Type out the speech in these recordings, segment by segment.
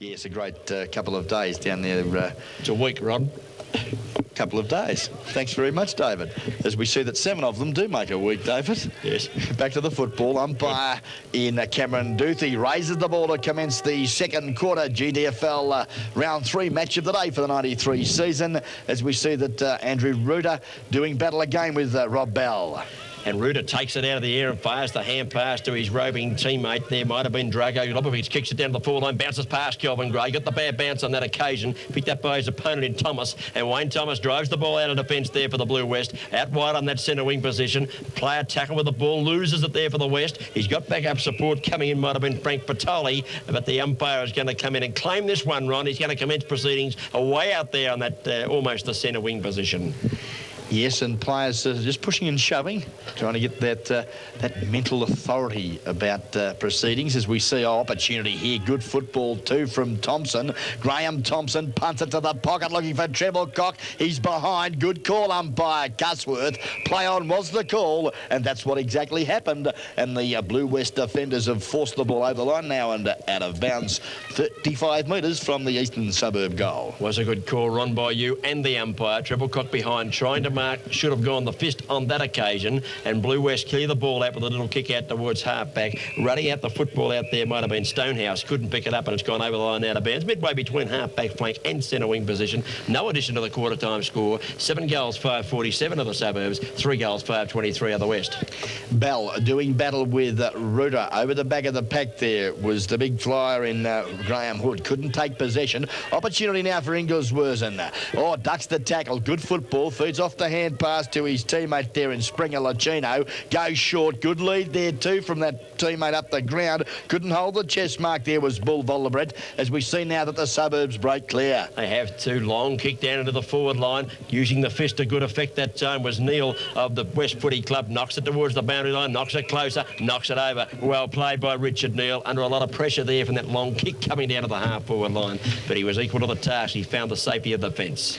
Yes, a great couple of days down there. It's a week, Rod. Couple of days. Thanks very much, David. As we see that 7 of them do make a week, David. Yes. Back to the football. Umpire in Cameron Duthie raises the ball to commence the second quarter GDFL round 3 match of the day for the 93 season. As we see that Andrew Reuter doing battle again with Rob Bell. And Reuter takes it out of the air and fires the hand pass to his roving teammate. There might have been Drago Lobovic, kicks it down to the forward line, bounces past Kelvin Gray. Got the bad bounce on that occasion, picked up by his opponent in Thomas. And Wayne Thomas drives the ball out of defence there for the Blue West. Out wide on that centre wing position. Player tackle with the ball, loses it there for the West. He's got backup support coming in, might have been Frank Patoli. But the umpire is going to come in and claim this one, Ron. He's going to commence proceedings away out there on that almost the centre wing position. Yes, and players just pushing and shoving, trying to get that mental authority about proceedings. As we see our opportunity here, good football too from Thompson. Graham Thompson punts it to the pocket, looking for treble cock. He's behind. Good call, umpire Cusworth. Play on was the call, and that's what exactly happened. And the Blue West defenders have forced the ball over the line now and out of bounds, 35 metres from the eastern suburb goal. Was a good call, Ron, by you and the umpire. Treble cock behind, trying to mark, should have gone the fist on that occasion, and Blue West clear the ball out with a little kick out towards halfback. Running out the football out there might have been Stonehouse, couldn't pick it up, and it's gone over the line out of bounds. Midway between halfback flank and centre wing position. No addition to the quarter time score. 7 goals, 547 of the suburbs, 3 goals, 523 of the West. Bell doing battle with Reuter. Over the back of the pack there was the big flyer in Graham Hood. Couldn't take possession. Opportunity now for Inglesworthen. Oh, ducks the tackle. Good football. Feeds off the hand pass to his teammate there in Springer Lacino. Goes short. Good lead there too from that teammate up the ground. Couldn't hold the chest mark there was Bull Vollerbret, as we see now that the suburbs break clear. They have two. Long kick down into the forward line. Using the fist to good effect that time was Neil of the West Footy Club. Knocks it towards the boundary line. Knocks it closer. Knocks it over. Well played by Richard Neil. Under a lot of pressure there from that long kick coming down to the half forward line. But he was equal to the task. He found the safety of the fence.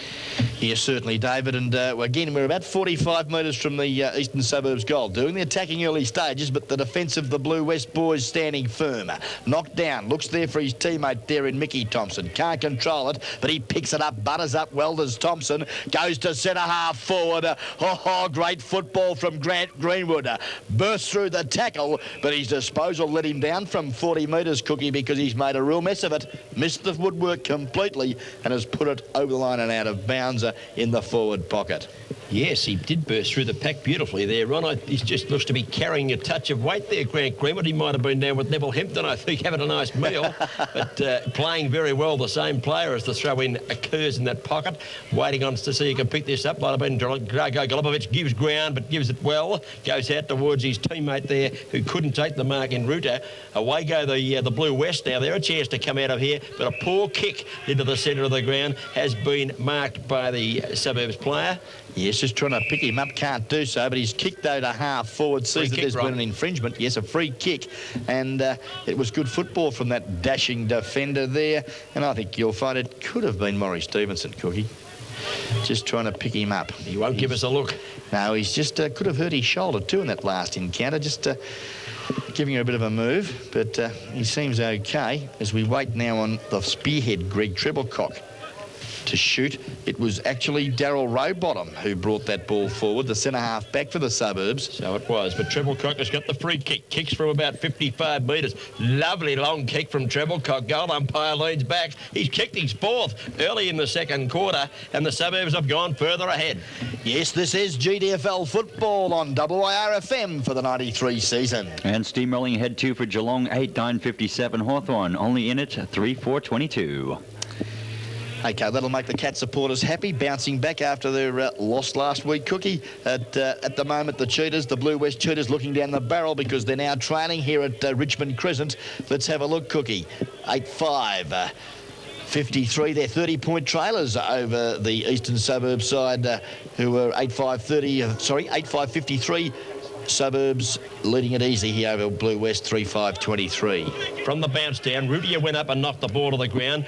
Yes, certainly, David. And again, we're about 45 metres from the eastern suburbs goal. Doing the attacking early stages, but the defence of the Blue West boys standing firm. Knocked down. Looks there for his teammate there in Mickey Thompson. Can't control it, but he picks it up. Butters up well does Thompson. Goes to centre half forward. Great football from Grant Greenwood. Bursts through the tackle, but his disposal let him down from 40 metres, Cookie, because he's made a real mess of it. Missed the woodwork completely and has put it over the line and out of bounds in the forward pocket. Yes, he did burst through the pack beautifully there, Ron. He just looks to be carrying a touch of weight there, Grant Greenwood. He might have been down with Neville Hempton, I think, having a nice meal. But playing very well, the same player as the throw-in occurs in that pocket. Waiting on to see who can pick this up. Might have been Drago Golubovic. Gives ground, but gives it well. Goes out towards his teammate there, who couldn't take the mark in Reuter. Away go the Blue West now. They're a chance to come out of here, but a poor kick into the centre of the ground has been marked by the suburbs player. Yes, just trying to pick him up, can't do so, but he's kicked though to half forward, sees that there's been an infringement. Yes, a free kick, and it was good football from that dashing defender there, and I think you'll find it could have been Maury Stevenson, Cookie. Just trying to pick him up. He won't give us a look. No, he's just could have hurt his shoulder too in that last encounter, just giving her a bit of a move, but he seems okay as we wait now on the spearhead, Greg Treblecock, to shoot. It was actually Darryl Rowbottom who brought that ball forward, the centre half back for the suburbs. So it was, but Treblecock has got the free kick. Kicks from about 55 metres. Lovely long kick from Treblecock. Goal umpire leads back. He's kicked his fourth early in the second quarter, and the suburbs have gone further ahead. Yes, this is GDFL football on WIRFM for the 93 season. And steamrolling ahead 2 for Geelong, 8-9-57 Hawthorn. Only in it, 3-4-22. Okay, that'll make the Cat supporters happy, bouncing back after their loss last week, Cookie. At the moment, the Cheetahs, the Blue West Cheetahs, looking down the barrel because they're now training here at Richmond Crescent. Let's have a look, Cookie. 8-5. 53, they're 30-point trailers over the eastern suburb side, who were 8-5-53, Suburbs leading it easy here over Blue West 3-5-23. From the bounce down, Rudier went up and knocked the ball to the ground.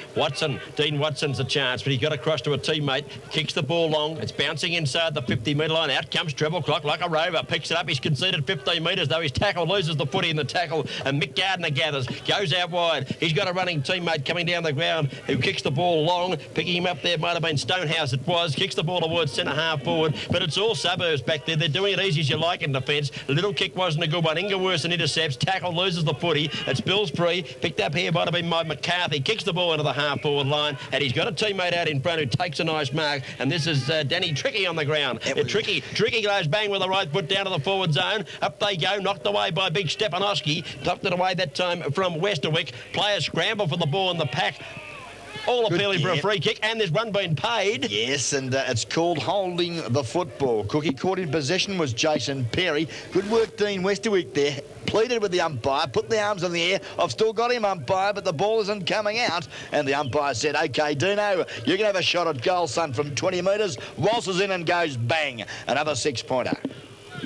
Dean Watson's a chance, but he got across to a teammate, kicks the ball long. It's bouncing inside the 50-metre line. Out comes Treble Clock like a rover, picks it up. He's conceded 15 metres, though his tackle loses the footy in the tackle, and Mick Gardner gathers, goes out wide. He's got a running teammate coming down the ground who kicks the ball long. Picking him up there might have been Stonehouse, it was. Kicks the ball towards centre half forward, but it's all Suburbs back there. They're doing it easy as you like in defence. A little kick wasn't a good one. Ingerworsen intercepts, tackle, loses the footy. It's Bill's free, picked up here might have been McCarthy, kicks the ball into the half forward line, and he's got a teammate out in front who takes a nice mark, and this is Danny Tricky on the ground. Tricky goes bang with the right foot down to the forward zone. Up they go, knocked away by big Stepanowski. Knocked it away that time from Westerwick. Players scramble for the ball in the pack. All appealing for a free kick, and there's one being paid. Yes, and it's called holding the football. Cookie caught in possession was Jason Perry. Good work, Dean Westerwick there. Pleaded with the umpire, put the arms in the air. I've still got him, umpire, but the ball isn't coming out. And the umpire said, OK, Dino, you can have a shot at goal, son, from 20 metres. Waltzes in and goes bang. Another 6-pointer.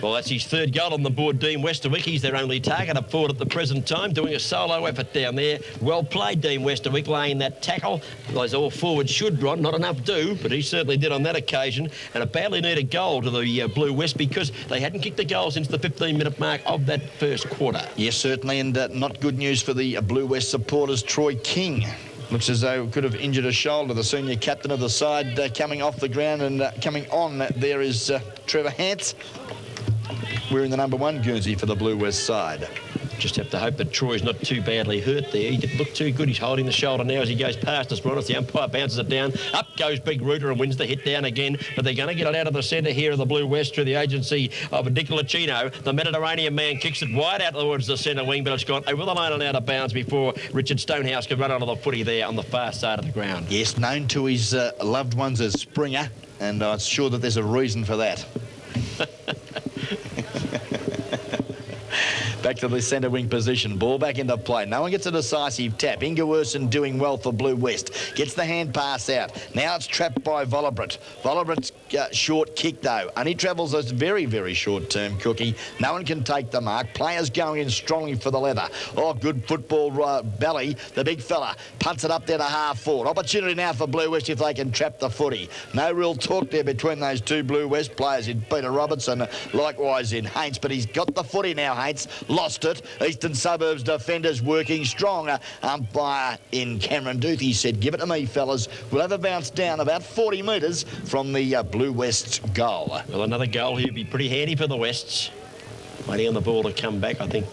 Well, that's his third goal on the board, Dean Westerwick. He's their only target up forward at the present time, doing a solo effort down there. Well played, Dean Westerwick, laying that tackle. As all forwards should, Ron. Not enough do, but he certainly did on that occasion. And a badly needed goal to the Blue West because they hadn't kicked a goal since the 15-minute mark of that first quarter. Yes, certainly, and not good news for the Blue West supporters. Troy King looks as though could have injured a shoulder. The senior captain of the side coming off the ground, and coming on there is Trevor Hance, wearing the number 1 Guernsey for the Blue West side. Just have to hope that Troy's not too badly hurt there. He didn't look too good. He's holding the shoulder now as he goes past us. The umpire bounces it down. Up goes Big Rooter and wins the hit down again. But they're going to get it out of the centre here of the Blue West through the agency of Dick Licino. The Mediterranean man kicks it wide out towards the centre wing, but it's gone over the line and out of bounds before Richard Stonehouse can run onto the footy there on the far side of the ground. Yes, known to his loved ones as Springer, and I'm sure that there's a reason for that. Back to the centre wing position. Ball back into play. No one gets a decisive tap. Ingerworsen doing well for Blue West. Gets the hand pass out. Now it's trapped by Vollerbrit. Vollerbrit's short kick, though. Only travels a very, very short term, Cookie. No one can take the mark. Players going in strongly for the leather. Oh, good football belly. The big fella punts it up there to half forward. Opportunity now for Blue West if they can trap the footy. No real talk there between those two Blue West players in Peter Robertson, likewise in Haints, but he's got the footy now, Haints. Lost it. Eastern Suburbs defenders working strong. Umpire in Cameron Duthie said, give it to me, fellas. We'll have a bounce down about 40 metres from the Blue West's goal. Well, another goal here would be pretty handy for the Wests. Waiting on the ball to come back. I think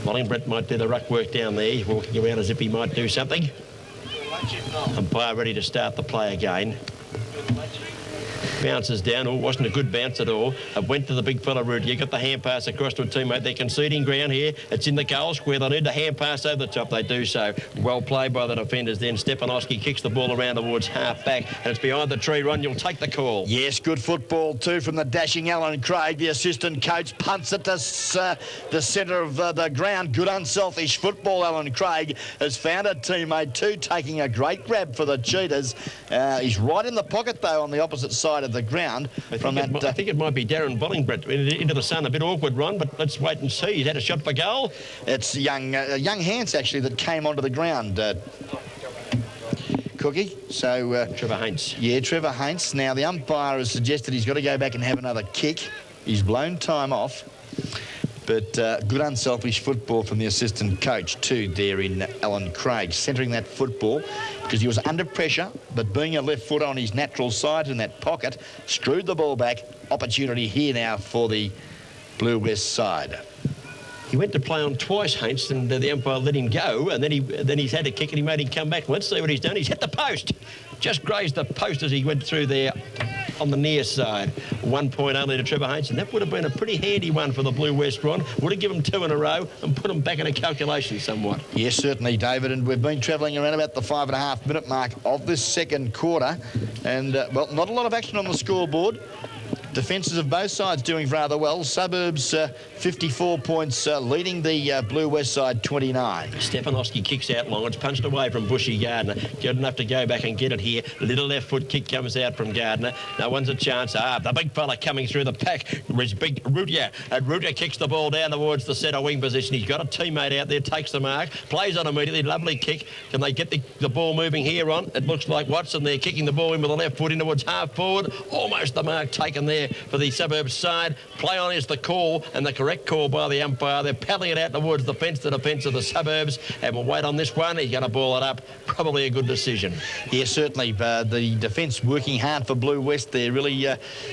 Bollingbrett might do the ruck work down there. He's walking around as if he might do something. Umpire ready to start the play again. Bounces down. Oh, wasn't a good bounce at all. It went to the big fella, Rudier. Got the hand pass across to a teammate. They're conceding ground here. It's in the goal square. They need the hand pass over the top. They do so. Well played by the defenders. Then Stepanowski kicks the ball around towards half back, and it's behind the tree. Ron, you'll take the call. Yes, good football too from the dashing Alan Craig. The assistant coach punts it to the centre of the ground. Good unselfish football. Alan Craig has found a teammate too, taking a great grab for the Cheetahs. He's right in the pocket though on the opposite side of the ground. I think it might be Darren Bollingbrett into the sun. A bit awkward, Ron, but let's wait and see. He's had a shot for goal. It's young Hance actually that came onto the ground. Cookie. So Trevor Haints. Yeah, Trevor Haints. Now the umpire has suggested he's got to go back and have another kick. He's blown time off. But good unselfish football from the assistant coach too there in Alan Craig, centering that football because he was under pressure, but being a left foot on his natural side in that pocket, screwed the ball back. Opportunity here now for the Blue West side. He went to play on twice, Haints, and the umpire let him go, and then he's had a kick and he made him come back. Let's see what he's done. He's hit the post. Just grazed the post as he went through there on the near side. 1 point only to Trevor Haints, and that would have been a pretty handy one for the Blue West, Ron. Would have given them 2 in a row and put them back in a calculation somewhat. Yes, certainly, David, and we've been travelling around about the 5.5 minute mark of this second quarter, and, well, not a lot of action on the scoreboard. defences of both sides doing rather well. Suburbs 54 points, leading the Blue West side 29. Stefanowski kicks out long. It's punched away from Bushy Gardner. Good enough to go back and get it here. Little left foot kick comes out from Gardner. No one's a chance. The big fella coming through the pack is big Rutia. And Rutia kicks the ball down towards the centre wing position. He's got a teammate out there, takes the mark, plays on immediately. Lovely kick. Can they get the ball moving here on? It looks like Watson there kicking the ball in with the left foot in towards half forward. Almost the mark taken there for the Suburbs side. Play on is the call, and the correct call by the umpire. They're paddling it out towards the defence of the Suburbs, and we'll wait on this one. He's going to ball it up. Probably a good decision. Yeah, certainly. The defence working hard for Blue West. They're really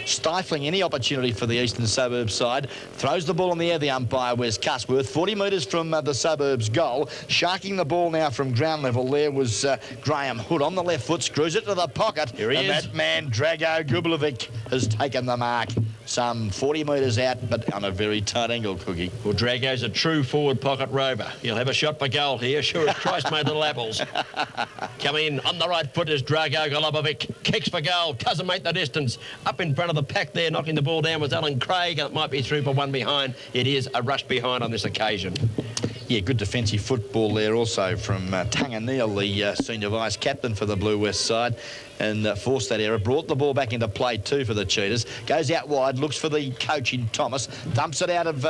stifling any opportunity for the Eastern Suburbs side. Throws the ball in the air, the umpire, Wes Cusworth, 40 metres from the Suburbs goal. Sharking the ball now from ground level. There was Graham Hood on the left foot, screws it to the pocket. Here he is. That man, Drago Gublovic, has taken the mark. Some 40 metres out, but on a very tight angle, Cookie. Well, Drago's a true forward pocket rover. He'll have a shot for goal here. Sure as Christ made little apples. Coming in on the right foot is Drago Golubovic. Kicks for goal. Doesn't make the distance. Up in front of the pack there, knocking the ball down was Alan Craig. And it might be through for one behind. It is a rush behind on this occasion. Yeah, good defensive football there also from Tunga Neal, the senior vice captain for the Blue West side, and forced that error. Brought the ball back into play too for the Cheetahs. Goes out wide, looks for the coach in Thomas, dumps it out of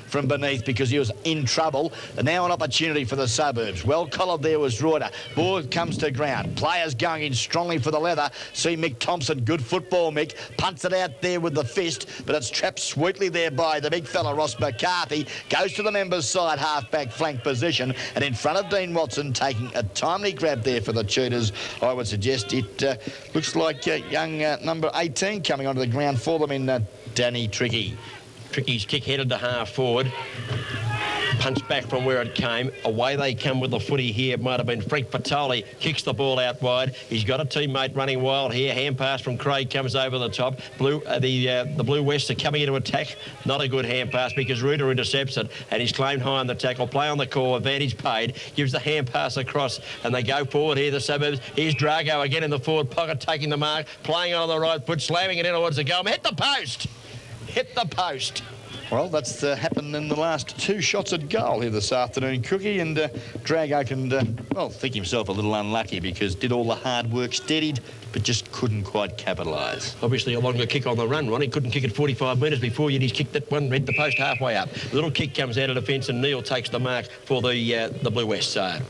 from beneath because he was in trouble. And now an opportunity for the Suburbs. Well collared there was Reuter. Ball comes to ground. Players going in strongly for the leather. See Mick Thompson, good football, Mick. Punts it out there with the fist, but it's trapped sweetly there by the big fella Ross McCarthy. Goes to the members' side, half-back flank position, and in front of Dean Watson, taking a timely grab there for the Cheetahs. I would suggest it looks like young number 18 coming onto the ground for them in Danny Tricky. Tricky's kick headed to half forward. Punched back from where it came. Away they come with the footy here. It might have been Frank Patoli. Kicks the ball out wide. He's got a teammate running wild here. Hand pass from Craig comes over the top. The Blue West are coming into attack. Not a good hand pass because Reuter intercepts it, and he's claimed high on the tackle. Play on the call. Advantage paid. Gives the hand pass across, and they go forward here, the Suburbs. Here's Drago again in the forward pocket, taking the mark. Playing on the right foot, slamming it in towards the goal. Hit the post. Hit the post. Well, that's happened in the last two shots at goal here this afternoon, Cookie, and Drago can, well, think himself a little unlucky because did all the hard work, steadied, but just couldn't quite capitalise. Obviously a longer kick on the run, Ronnie. Couldn't kick it 45 metres before yet he's kicked that one, hit the post halfway up. Little kick comes out of defence and Neal takes the mark for the Blue West side.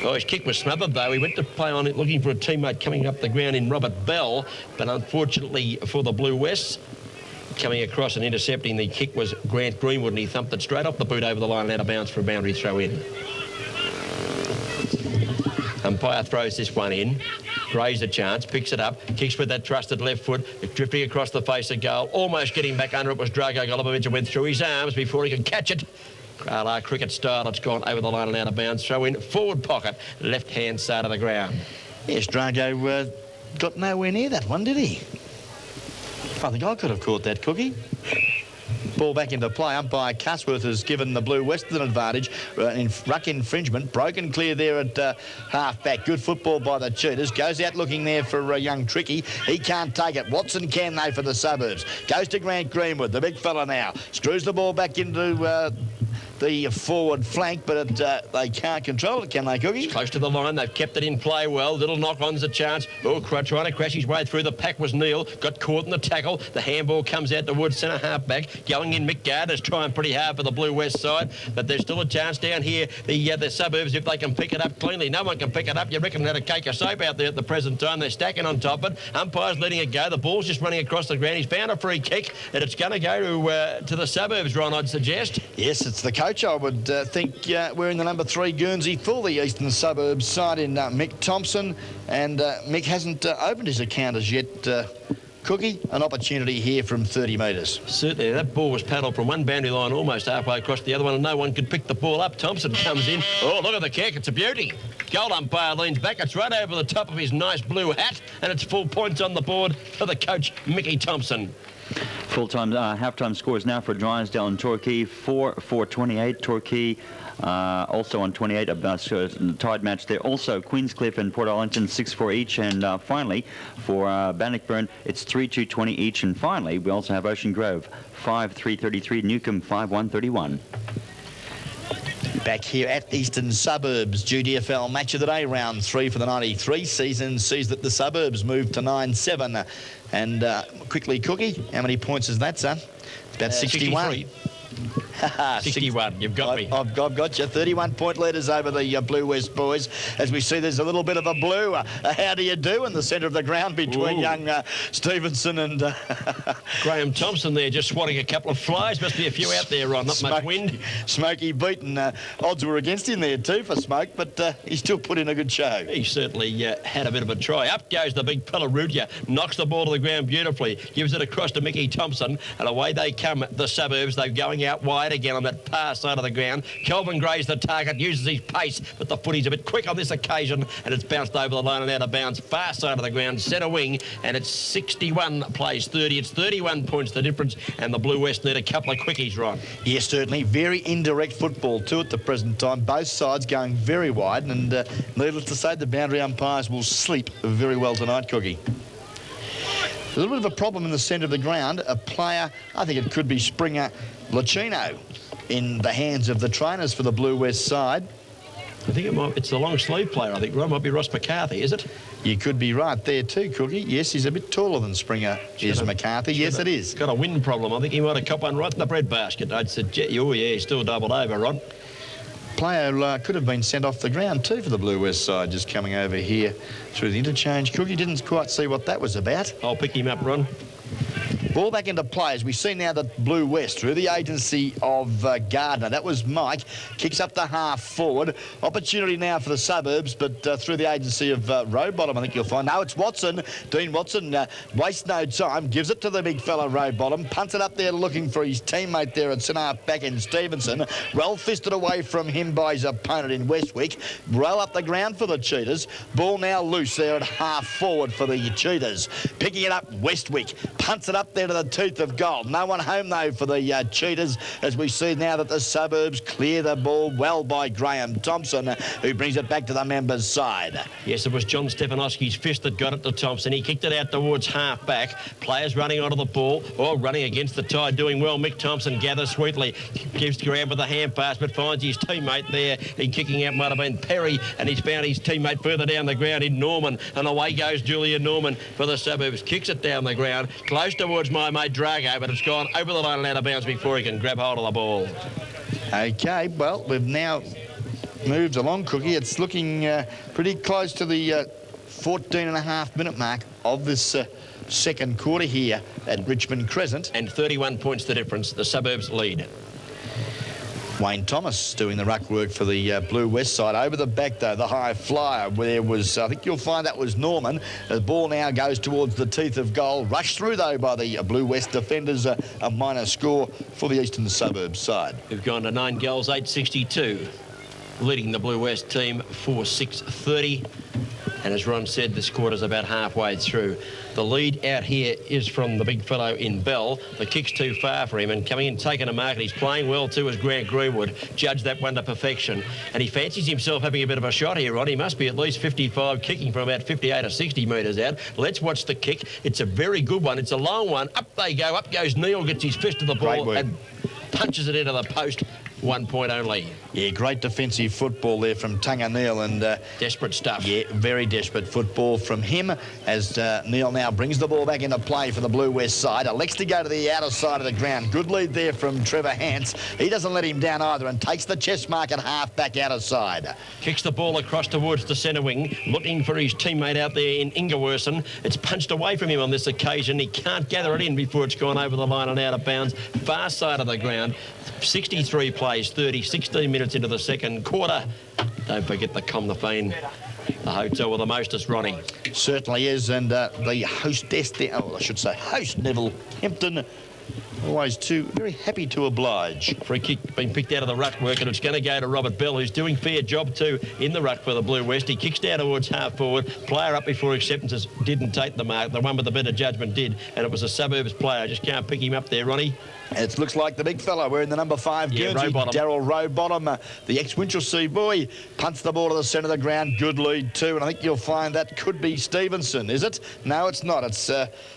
Oh, his kick was smothered, though. He went to play on it looking for a teammate coming up the ground in Robert Bell, but unfortunately for the Blue Wests, coming across and intercepting the kick was Grant Greenwood, and he thumped it straight off the boot over the line and out of bounds for a boundary throw in. Umpire throws this one in. Gray's a chance, picks it up, kicks with that trusted left foot, drifting across the face of goal. Almost getting back under it was Drago Golubovic, and went through his arms before he could catch it. Cricket style, it's gone over the line and out of bounds. Throw in, forward pocket, left-hand side of the ground. Yes, Drago got nowhere near that one, did he? I think I could have caught that, Cookie. Ball back into play. Umpire Cusworth has given the Blue West an advantage. Ruck infringement. Broken clear there at half-back. Good football by the Cheetahs. Goes out looking there for young Tricky. He can't take it. Watson can, though, for the Suburbs. Goes to Grant Greenwood, the big fella now. Screws the ball back into the forward flank, but they can't control it, can they, Cookie? It's close to the line. They've kept it in play well. Little knock-on's a chance. Oh, trying to crash his way through the pack was Neal. Got caught in the tackle. The handball comes out towards centre half-back. Going in, Mick Gardner's trying pretty hard for the Blue West side, but there's still a chance down here. The Suburbs, if they can pick it up cleanly. No one can pick it up. You reckon they had a cake of soap out there at the present time. They're stacking on top of it. Umpire's letting it go. The ball's just running across the ground. He's found a free kick, and it's going to go to the Suburbs, Ron, I'd suggest. Yes, it's the coach, I would think, wearing the number 3 Guernsey for the Eastern Suburbs side in Mick Thompson, and Mick hasn't opened his account as yet. Cookie, an opportunity here from 30 metres. Certainly, that ball was paddled from one boundary line almost halfway across the other one, and no one could pick the ball up. Thompson comes in. Oh, look at the kick. It's a beauty. Goal umpire leans back. It's right over the top of his nice blue hat, and it's full points on the board for the coach, Mickey Thompson. Full-time halftime scores now for Drysdale and Torquay, 4-4-28. Torquay also on 28, a tied match there. Also, Queenscliff and Port Arlington, 6-4 each. And finally, for Bannockburn, it's 3-2-20 each. And finally, we also have Ocean Grove, 5-3-33. Newcombe, 5-1-31. Back here at Eastern Suburbs, GDFL Match of the Day, round 3 for the 93 season sees that the Suburbs move to 9-7. And quickly, Cookie, how many points is that, son? It's about 61. 63. 61, you've got me. I've got you. 31-point leaders over the Blue West boys. As we see, there's a little bit of a blue. How do you do in the centre of the ground between young Stevenson and... Graham Thompson there just swatting a couple of flies. Must be a few out there, Ron. Not much wind. Smokey beaten. Odds were against him there too for Smoke, but he still put in a good show. He certainly had a bit of a try. Up goes the big Pellarugia. Knocks the ball to the ground beautifully. Gives it across to Mickey Thompson. And away they come, the Suburbs. They're going out wide again on that far side of the ground. Kelvin Gray's the target, uses his pace, but the footy's a bit quick on this occasion, and it's bounced over the line and out of bounds. Far side of the ground, centre wing, and it's 61 plays 30. It's 31 points the difference, and the Blue West need a couple of quickies, Ron. Yes, certainly. Very indirect football too at the present time. Both sides going very wide, and needless to say, the boundary umpires will sleep very well tonight, Cookie. A little bit of a problem in the centre of the ground. A player, I think it could be Springer Lachino, in the hands of the trainers for the Blue West side. I think it's the long sleeve player. I think it might be Ross McCarthy, is it? You could be right there too, Cookie. Yes, he's a bit taller than Springer is McCarthy. Yes, it is. Got a wind problem. I think he might have caught one right in the breadbasket. I'd suggest, oh yeah, he's still doubled over, Ron. Player could have been sent off the ground too for the Blue West side, just coming over here through the interchange. Cookie didn't quite see what that was about. I'll pick him up, Ron. Ball back into play as we see now that Blue West through the agency of Gardner. That was Mike. Kicks up the half forward. Opportunity now for the Suburbs, but through the agency of Rowbottom, I think you'll find. No, it's Watson. Dean Watson wastes no time. Gives it to the big fella Rowbottom. Punts it up there looking for his teammate there at centre half back in Stevenson. Well fisted away from him by his opponent in Westwick. Roll up the ground for the Cheetahs. Ball now loose there at half forward for the Cheetahs. Picking it up, Westwick. Punts it up there to the tooth of gold. No one home though for the Cheetahs, as we see now that the Suburbs clear the ball well by Graham Thompson, who brings it back to the members' side. Yes, it was John Stefanowski's fist that got it to Thompson. He kicked it out towards half back. Players running onto the ball, or running against the tide, doing well. Mick Thompson gathers sweetly, gives Graham with a hand pass, but finds his teammate there. He kicking out might have been Perry, and he's found his teammate further down the ground in Norman, and away goes Julian Norman for the Suburbs. Kicks it down the ground, close towards my mate Drago, but it's gone over the line and out of bounds before he can grab hold of the ball. Okay, well, we've now moved along, Cookie. It's looking pretty close to the 14.5-minute mark of this second quarter here at Richmond Crescent. And 31 points the difference. The Suburbs lead. Wayne Thomas doing the ruck work for the Blue West side. Over the back, though, the high flyer, where there was, I think you'll find that was Norman. The ball now goes towards the teeth of goal. Rushed through, though, by the Blue West defenders. A minor score for the Eastern Suburbs side. We've gone to 9 goals, 862. Leading the Blue West team 4-6-30. And as Ron said, this quarter's about halfway through. The lead out here is from the big fellow in Bell. The kick's too far for him, and coming in, taking a mark, and he's playing well too as Grant Greenwood. Judged that one to perfection. And he fancies himself having a bit of a shot here, Ron. He must be at least 55, kicking from about 58 or 60 metres out. Let's watch the kick. It's a very good one. It's a long one. Up they go. Up goes Neil, gets his fist to the ball and punches it into the post. 1 point only. Yeah, great defensive football there from Tunga Neil, and desperate stuff. Yeah, very desperate football from him as Neil now brings the ball back into play for the Blue West side. Elects to go to the outer side of the ground. Good lead there from Trevor Hance. He doesn't let him down either and takes the chest mark at half back outer side. Kicks the ball across towards the centre wing, looking for his teammate out there in Ingewerson. It's punched away from him on this occasion. He can't gather it in before it's gone over the line and out of bounds. Far side of the ground. 63 plays 30, 16 minutes into the second quarter. Don't forget the Comnafine, the hotel with the mostest, Ronnie. Certainly is, and the hostess there, I should say host Neville Hempton, Always very happy to oblige. Free kick being picked out of the ruck work, and it's going to go to Robert Bell, who's doing fair job too in the ruck for the Blue West. He kicks down towards half forward. Player up before acceptances didn't take the mark. The one with the better judgment did, and it was a Suburbs player. Just can't pick him up there, Ronnie. It looks like the big fella wearing the number 5 Guernsey, Darryl Rowbottom, the ex-Winchelsea boy, punts the ball to the centre of the ground. Good lead too, and I think you'll find that could be Stevenson, is it? No, it's not. It's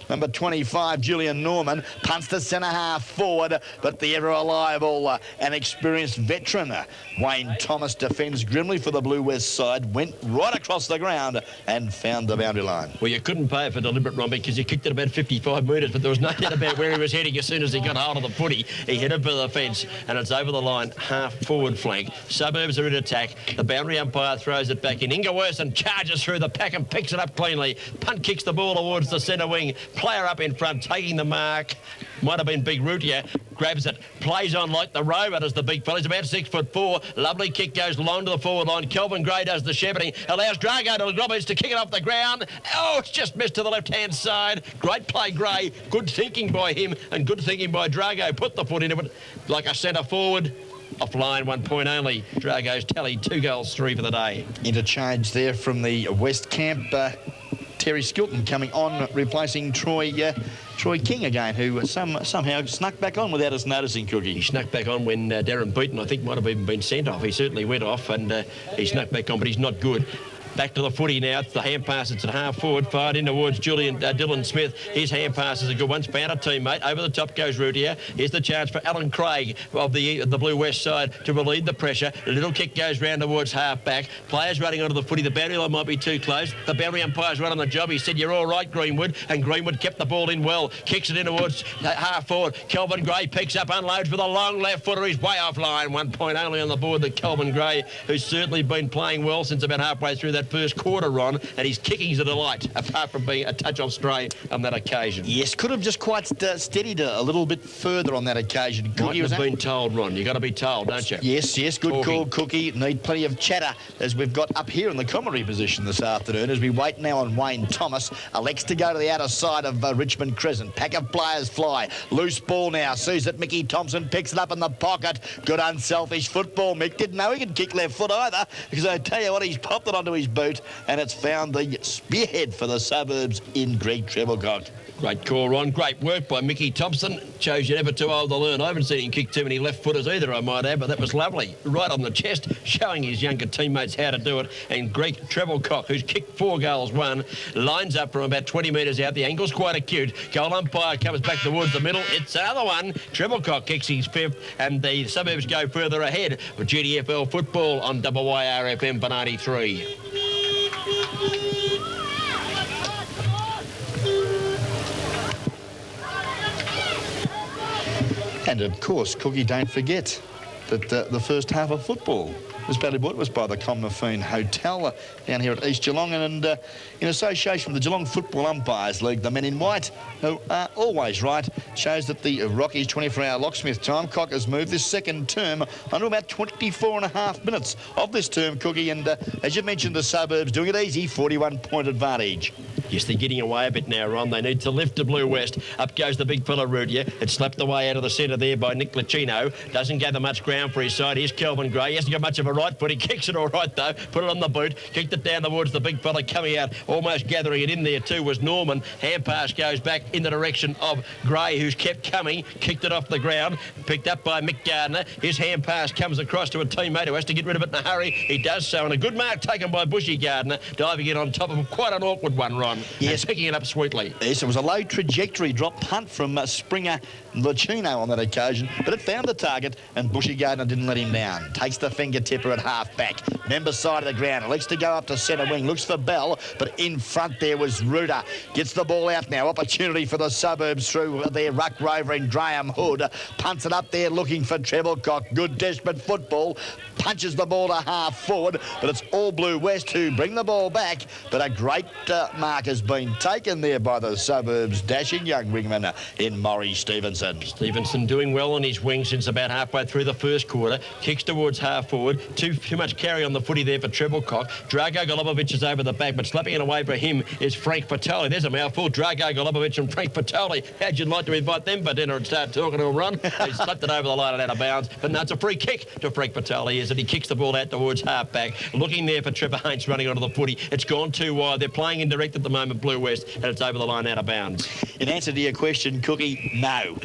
number 25, Julian Norman, punts to centre half forward, but the ever-reliable and experienced veteran, Wayne Thomas, defends grimly for the Blue West side, went right across the ground and found the boundary line. Well, you couldn't pay it for deliberate, Ron, because he kicked it about 55 metres, but there was no doubt about where he was heading as soon as he got hold of the footy. He headed for the fence, and it's over the line, half forward flank. Suburbs are in attack. The boundary umpire throws it back in. Ingerwerson charges through the pack and picks it up cleanly. Punt kicks the ball towards the centre wing. Player up in front, taking the mark. Might have been Big Routier. Grabs it, plays on like the robot as the big fella. He's about 6'4". Lovely kick goes long to the forward line. Kelvin Gray does the shepherding. Allows Drago to Roberts to kick it off the ground. Oh, it's just missed to the left-hand side. Great play, Gray. Good thinking by him and good thinking by Drago. Put the foot into it like a centre forward. Offline, 1 point only. Drago's tallied 2 goals, 3 for the day. Interchange there from the West Camp. Terry Skilton coming on, replacing Troy King again, who somehow snuck back on without us noticing, Cookie. He snuck back on when Darren Beaton, I think, might have even been sent off. He certainly went off, and he snuck back on, but he's not good. Back to the footy now. It's the hand pass. It's at half forward. Fired in towards Dylan Smith. His hand pass is a good one. Found a teammate. Over the top goes Routier. Here's the chance for Alan Craig of the Blue West side to relieve the pressure. A little kick goes round towards half back. Players running onto the footy. The boundary line might be too close. The boundary umpire's run on the job. He said, "You're all right, Greenwood." And Greenwood kept the ball in well. Kicks it in towards half forward. Kelvin Gray picks up, unloads with a long left footer. He's way offline. 1 point only on the board. The Kelvin Gray, who's certainly been playing well since about halfway through that first quarter run. And his kicking's a delight, apart from being a touch off stray on that occasion. Yes, could have just quite steadied a little bit further on that occasion. Cookie was been told, Ron. You've got to be told, don't you? Yes, good call, Cookie. Need plenty of chatter as we've got up here in the commentary position this afternoon as we wait now on Wayne Thomas. Elects to go to the outer side of Richmond Crescent. Pack of players fly. Loose ball now. Sees it. Mickey Thompson picks it up in the pocket. Good unselfish football. Mick didn't know he could kick left foot either, because I tell you what, he's popped it onto his boot, and it's found the spearhead for the Suburbs in Greg Trebilcock. Great call, Ron. Great work by Mickey Thompson. Shows you're never too old to learn. I haven't seen him kick too many left-footers either, I might add, but that was lovely. Right on the chest, showing his younger teammates how to do it. And Greg Trebilcock, who's kicked 4 goals, 1, lines up from about 20 metres out. The angle's quite acute. Goal umpire comes back towards the middle. It's another one. Trebilcock kicks his 5th, and the Suburbs go further ahead with GDFL football on YRFM for 93. And of course, Cookie, don't forget that the first half of football was badly bought was by the Conmafine Hotel down here at East Geelong, and in association with the Geelong Football Umpires League, the men in white, who are always right, shows that the Rockies 24-hour locksmith time clock has moved this second term onto about 24.5 minutes of this term, Cookie, and as you mentioned, the Suburbs doing it easy, 41-point advantage. Yes, they're getting away a bit now, Ron. They need to lift the Blue West. Up goes the big fella, Routier. It's slapped away out of the centre there by Nick Licino. Doesn't gather much ground for his side. Here's Kelvin Gray. He hasn't got much of a right foot. He kicks it all right, though. Put it on the boot. Kicked it down towards the big fella coming out. Almost gathering it in there, too, was Norman. Hand pass goes back in the direction of Gray, who's kept coming. Kicked it off the ground. Picked up by Mick Gardner. His hand pass comes across to a teammate who has to get rid of it in a hurry. He does so, and a good mark taken by Bushy Gardner, diving in on top of him. Quite an awkward one, Ron. Yes. And picking it up sweetly. Yes, it was a low trajectory drop punt from Springer Licino on that occasion, but it found the target, and Bushy Gardner didn't let him down. Takes the finger tipper at half back. Member side of the ground. Elects to go up to centre wing. Looks for Bell, but in front there was Ruder. Gets the ball out now. Opportunity for the Suburbs through their ruck rover in Graham Hood. Punts it up there looking for Trebilcock. Good desperate football. Punches the ball to half forward, but it's all Blue West who bring the ball back. But a great mark has been taken there by the Suburbs dashing young wingman in Maury Stevenson. Stevenson doing well on his wing since about halfway through the first quarter. Kicks towards half forward. Too much carry on the footy there for Treblecock. Drago Golubovic is over the back, but slapping it away for him is Frank Vitali. There's a mouthful. Drago Golubovic and Frank Vitali. How'd you like to invite them for dinner and start talking to a run? He slapped it over the line and out of bounds. But no, it's a free kick to Frank Vitali, is it? He kicks the ball out towards half-back. Looking there for Trevor Haines running onto the footy. It's gone too wide. They're playing indirect at the moment, Blue West, and it's over the line out of bounds. In answer to your question, Cookie, no.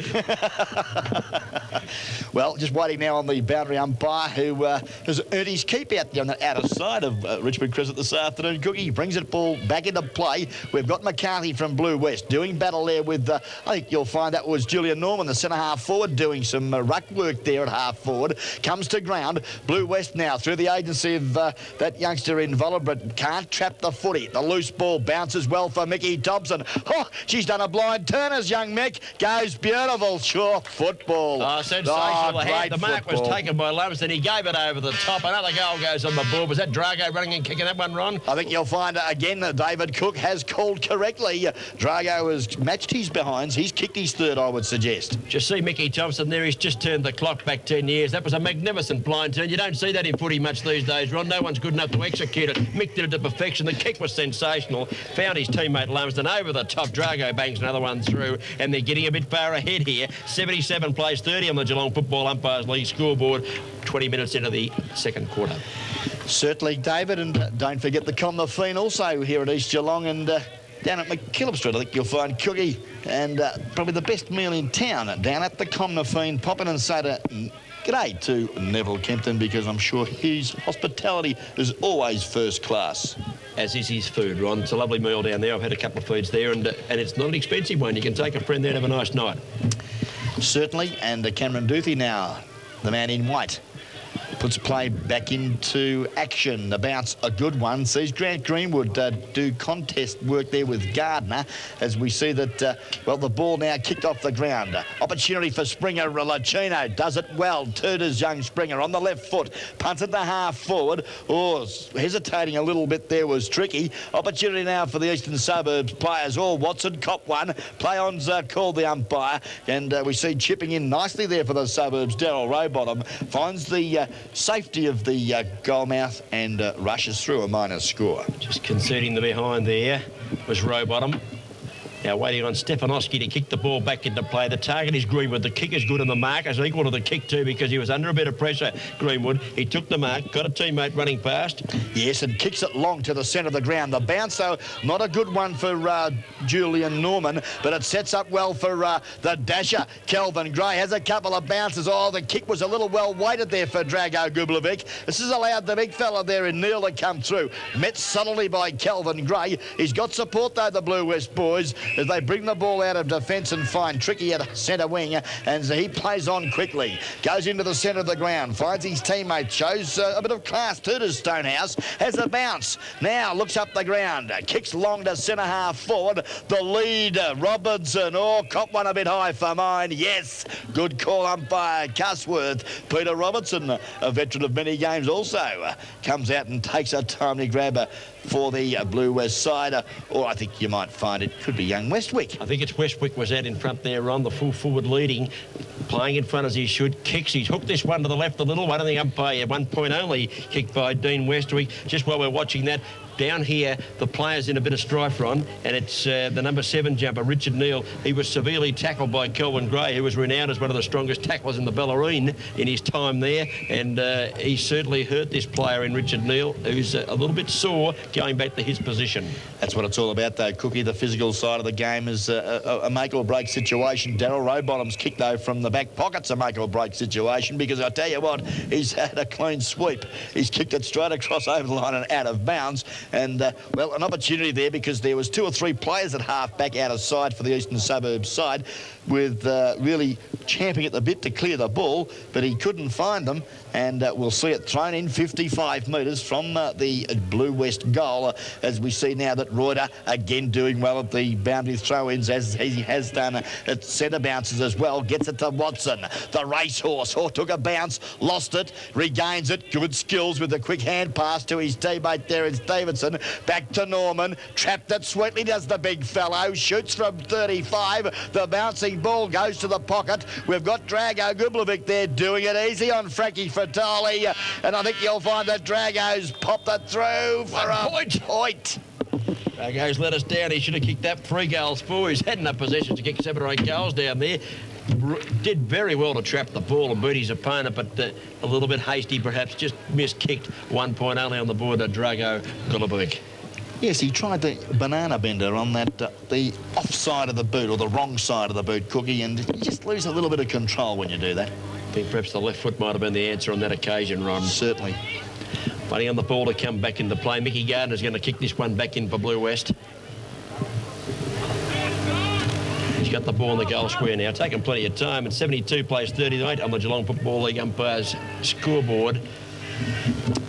Well, just waiting now on the boundary umpire who has earned his keep out there on the outer side of Richmond Crescent this afternoon. Cookie, he brings it ball back into play. We've got McCarthy from Blue West doing battle there with, I think you'll find that was Julian Norman, the centre half forward, doing some ruck work there at half forward. Comes to ground. Blue West now through the agency of that youngster in Voller, but can't trap the footy. The loose ball bounces well for Mickey Thompson. Oh, she's done a blind turn as young Mick goes beautiful. Sure, football. Oh, sensational. Great The mark football. was taken by Lumsden. He gave it over the top. Another goal goes on the board. Was that Drago running and kicking that one, Ron? I think you'll find, again, that David Cook has called correctly. Drago has matched his behinds. He's kicked his third, I would suggest. Just see Mickey Thompson there. He's just turned the clock back 10 years. That was a magnificent blind turn. You don't see that in footy much these days, Ron. No one's good enough to execute it. Mick did it to perfection. The kick was sensational. Found his teammate Lumsden over the top. Drago bangs another one through, and they're getting a bit far ahead here. 77 plays 30 on the Geelong Football Umpires League scoreboard. 20 minutes into the second quarter. Certainly, David, and don't forget the Comnafine also here at East Geelong and down at McKillop Street. I think you'll find Cookie and probably the best meal in town down at the Comnafine. Pop in and say g'day to Neville Kempton, because I'm sure his hospitality is always first class. As is his food, Ron. It's a lovely meal down there. I've had a couple of foods there, and it's not an expensive one. You can take a friend there and have a nice night. Certainly, and Cameron Duthie now, the man in white, puts play back into action. The bounce, a good one. Sees Grant Greenwood do contest work there with Gardner, as we see that, well, the ball now kicked off the ground. Opportunity for Springer. Lachino does it well. Tudor's young Springer on the left foot. Punts it to half forward. Oh, hesitating a little bit there was tricky. Opportunity now for the Eastern Suburbs players. Oh, Watson cop one. Play-on's called the umpire. And we see chipping in nicely there for the Suburbs. Daryl Rowbottom finds the safety of the goalmouth and rushes through a minor score. Just conceding the behind there was Rowbottom. Now waiting on Stefanowski to kick the ball back into play. The target is Greenwood. The kick is good, and the mark is equal to the kick too, because he was under a bit of pressure, Greenwood. He took the mark, got a teammate running past. Yes, and kicks it long to the centre of the ground. The bounce, though, not a good one for Julian Norman, but it sets up well for the dasher. Kelvin Gray has a couple of bounces. Oh, the kick was a little well weighted there for Drago Gublovic. This has allowed the big fella there in Neil to come through. Met subtly by Kelvin Gray. He's got support, though, the Blue West boys, as they bring the ball out of defence and find Tricky at centre wing, and he plays on quickly. Goes into the centre of the ground, finds his teammate, shows a bit of class. Tudor's Stonehouse has a bounce. Now looks up the ground, kicks long to centre half forward. The lead, Robertson. Oh, caught one a bit high for mine. Yes, good call, umpire Cusworth. Peter Robertson, a veteran of many games, also comes out and takes a timely grabber for the Blue West side, or I think you might find it could be young Westwick. I think it's Westwick was out in front there, Ron, the full forward leading, playing in front as he should. Kicks, he's hooked this one to the left a little one, and the umpire at 1 point only, kicked by Dean Westwick. Just while we're watching that, down here, the player's in a bit of strife, Ron, and it's the number 7 jumper, Richard Neal. He was severely tackled by Kelvin Gray, who was renowned as one of the strongest tacklers in the Bellarine in his time there, and he certainly hurt this player in Richard Neal, who's a little bit sore going back to his position. That's what it's all about, though, Cookie. The physical side of the game is a make-or-break situation. Daryl Rowbottom's kick, though, from the back pocket's a make-or-break situation, because I tell you what, he's had a clean sweep. He's kicked it straight across over the line and out of bounds. And, well, an opportunity there, because there was 2 or 3 players at half-back out of sight for the Eastern Suburbs side, with really champing at the bit to clear the ball, but he couldn't find them. And we'll see it thrown in 55 metres from the Blue West goal, as we see now that Reuter again doing well at the boundary throw-ins, as he has done at centre bounces as well. Gets it to Watson, the racehorse. Oh, took a bounce, lost it, regains it. Good skills with a quick hand pass to his teammate there. It's David Robinson. Back to Norman. Trapped it sweetly, does the big fellow. Shoots from 35. The bouncing ball goes to the pocket. We've got Drago Gublovic there doing it easy on Frankie Fatali. And I think you'll find that Drago's popped it through for a point. Drago's let us down. He should have kicked that 3 goals for. He's had enough possession to kick 7 or 8 goals down there. Did very well to trap the ball and beat his opponent, but a little bit hasty perhaps. Just miskicked. 1 point only on the board to Drago Gublovic. Yes, he tried the banana bender on that, the offside of the boot, or the wrong side of the boot, Cookie, and you just lose a little bit of control when you do that. I think perhaps the left foot might have been the answer on that occasion, Ron. Certainly. Waiting on the ball to come back into play. Mickey Gardner's going to kick this one back in for Blue West. He's got the ball in the goal square now, taking plenty of time. It's 72 plays 38 on the Geelong Football League umpires scoreboard.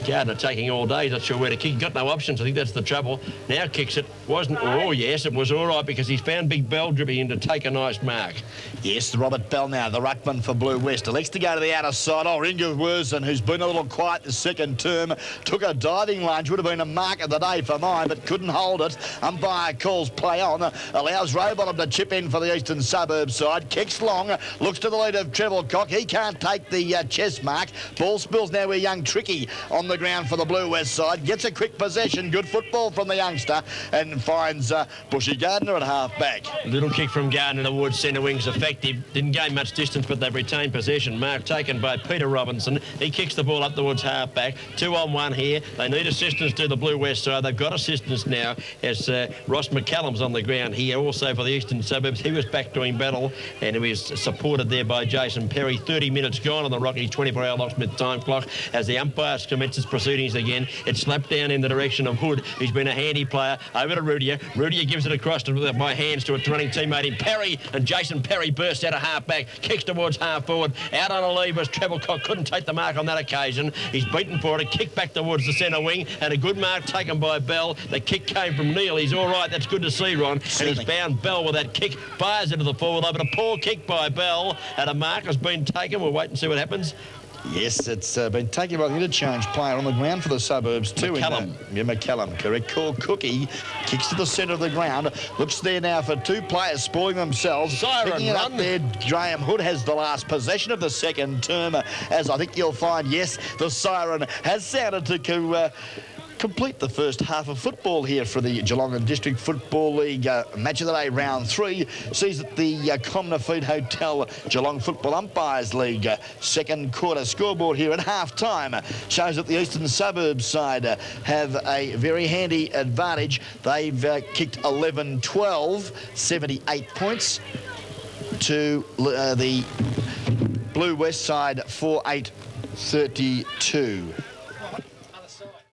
Gardner taking all day, not sure where to kick. Got no options, I think that's the trouble. Now kicks it. Oh, yes, it was all right because he's found Big Bell dribbling in to take a nice mark. Yes, Robert Bell now, the ruckman for Blue West. Elects to go to the outer side. Oh, Inga Wurzen, who's been a little quiet the second term, took a diving lunge. Would have been a mark of the day for mine, but couldn't hold it. Umpire calls play on. Allows Rowbottom to chip in for the eastern suburb side. Kicks long. Looks to the lead of Trevelcock. He can't take the chest mark. Ball spills now with young Tricky on the ground for the Blue West side. Gets a quick possession. Good football from the youngster and finds Bushy Gardner at half back. Little kick from Gardner towards centre wing's effective. Didn't gain much distance, but they've retained possession. Mark taken by Peter Robinson. He kicks the ball up towards half back. 2 on 1 here. They need assistance to the Blue West side. They've got assistance now as Ross McCallum's on the ground here. Also for the eastern suburbs. He was back doing battle and he was supported there by Jason Perry. 30 minutes gone on the Rocky 24-hour locksmith time clock as the umpires commences proceedings again. It's slapped down in the direction of Hood. He's been a handy player. Over to Rudier. Rudier gives it across by hands to its running teammate in Perry, and Jason Perry bursts out of half back, kicks towards half forward. Out on a lead was Trevelcock. Couldn't take the mark on that occasion. He's beaten for it. A kick back towards the centre wing, and a good mark taken by Bell. The kick came from Neil. He's all right. That's good to see, Ron. Certainly. And he's found Bell with that kick. Fires into the forward line, but a poor kick by Bell, and a mark has been taken. We'll wait and see what happens. Yes, it's been taken by the interchange player on the ground for the suburbs too. McCallum. McCallum, correct call. Cookie kicks to the centre of the ground. Looks there now for 2 players spoiling themselves. Siren Picking it up run. there, Graham Hood has the last possession of the second term. As I think you'll find, yes, the siren has sounded to complete the first half of football here for the Geelong and District Football League Match of the Day round 3 sees that the Comna Feed Hotel Geelong Football Umpires League second quarter scoreboard here at half time shows that the eastern suburbs side have a very handy advantage. They've kicked 11-12, 78 points to the Blue West side 4-8, 32.